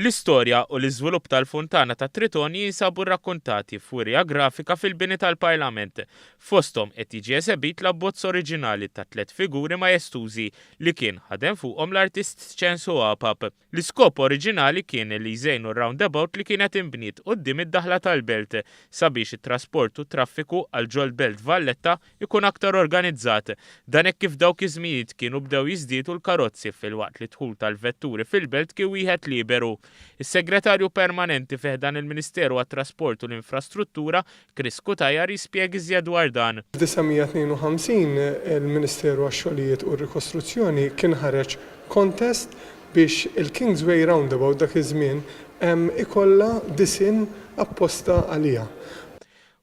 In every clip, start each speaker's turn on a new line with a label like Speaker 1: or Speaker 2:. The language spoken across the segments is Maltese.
Speaker 1: L-istorja u l-iżvilupp tal-Funtana ta' Tritoni jinsabu rrakkontati f'wirja grafika fil-bini tal-Parlament. Fosthom qed jiġi eżebit l-abbozz oriġinali ta' 3 figuri majestużi li kien ħadem fuqhom l-artist Censu Apap. L-iskop oriġinali kien li jżejnu r-roundabout li kienet inbniet quddiem id-daħla tal-belt sabiex it-trasport u traffiku għal ġol belt Valletta ikun aktar organizzat. Dan hekk kif dawk iż-żmieniet kienu bdew jiżdiedu l-karozzi fil-waqt li dħul tal-vetturi fil-belt kien wieħed liberu. Is-Segretarju Permanenti fih dan il-Ministeru għat-Trasport u l-Infrastruttura, Chris Kutajar, jispjega iżjed dwar dan.
Speaker 2: F'1952 il-Ministeru għax-Xogħlijiet u r-Rikostruzzjoni kien ħareġ contest biex il-Kingsway Roundabout dak iż-żmien ikollha disin apposta għaliha.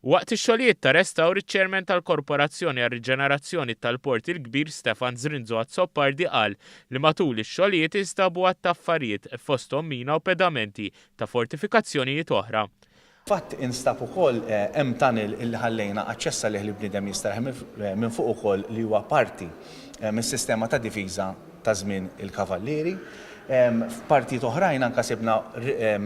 Speaker 1: Waqt ix-xogħlijiet ta' restawr iċ-Chairman tal-Korporazzjoni għar-Riġenerazzjoni tal-Port il-Kbir Stefan Zrinzo Azzoppardi qal li matul ix-xogħlijiet instabu għatt affarijiet fosthom mina u pedamenti ta' fortifikazzjonijiet oħra.
Speaker 3: Fatt instab ukoll hemm tunnel il ħallejna aċċessa li bniedem jistaraħ minn fuq ukoll li huwa parti mis-sistema ta' difiża ta' żmien il-kavallieri. F'partijiet oħrajn anke sibna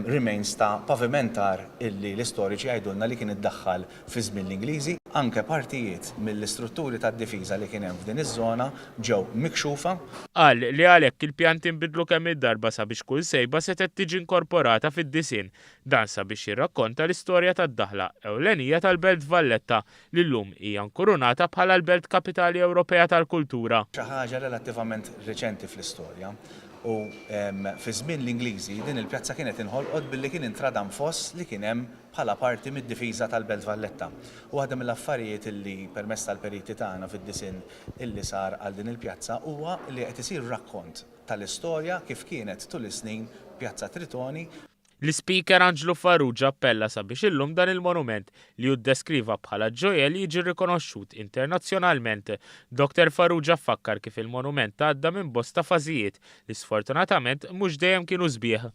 Speaker 3: remains ta' pavimentar illi l-istoriċi jgħidulna li kien iddaħħal fi żmien l-Ingliżi. Anke partijiet mill-istrutturi tad-difiża li kien hemm f'din iż-żona ġew mikxufa.
Speaker 1: Qal li għalhekk il-pjan tinbidlu kemm id-darba sabiex kull sejba setet tiġi inkorporata fid-disinn. Dan sabiex jirrakkonta l-istorja tad-daħla ewlenija tal-Belt Valletta li llum hija nkurunata bħala l-Belt Kapitali Ewropea tal-Kultura.
Speaker 3: Xi ħaġa relattivament reċenti fl-istorja. U fi żmien l-Ingliżi din il-pjazza kienet inħolqot billi kien intradam foss li kien hemm bħala parti mid-difiża tal-Belt Valletta. U waħda mill-affarijiet illi permezz tal-periti tagħna fid-disinn illi sar għal din il-pjazza huwa li qed isir rakkont tal-istorja kif kienet tul is-snin Pjazza Tritoni.
Speaker 1: L-Speaker Angelo Farrugia appella sabiex illum dan il-monument li jiddeskriva bħala ġojel jiġi rikonoxxut internazzjonalment. Dr. Farrugia fakkar kif il-monument għadda minn bosta fażijiet li sfortunatament mhux dejjem kienu sbieħ.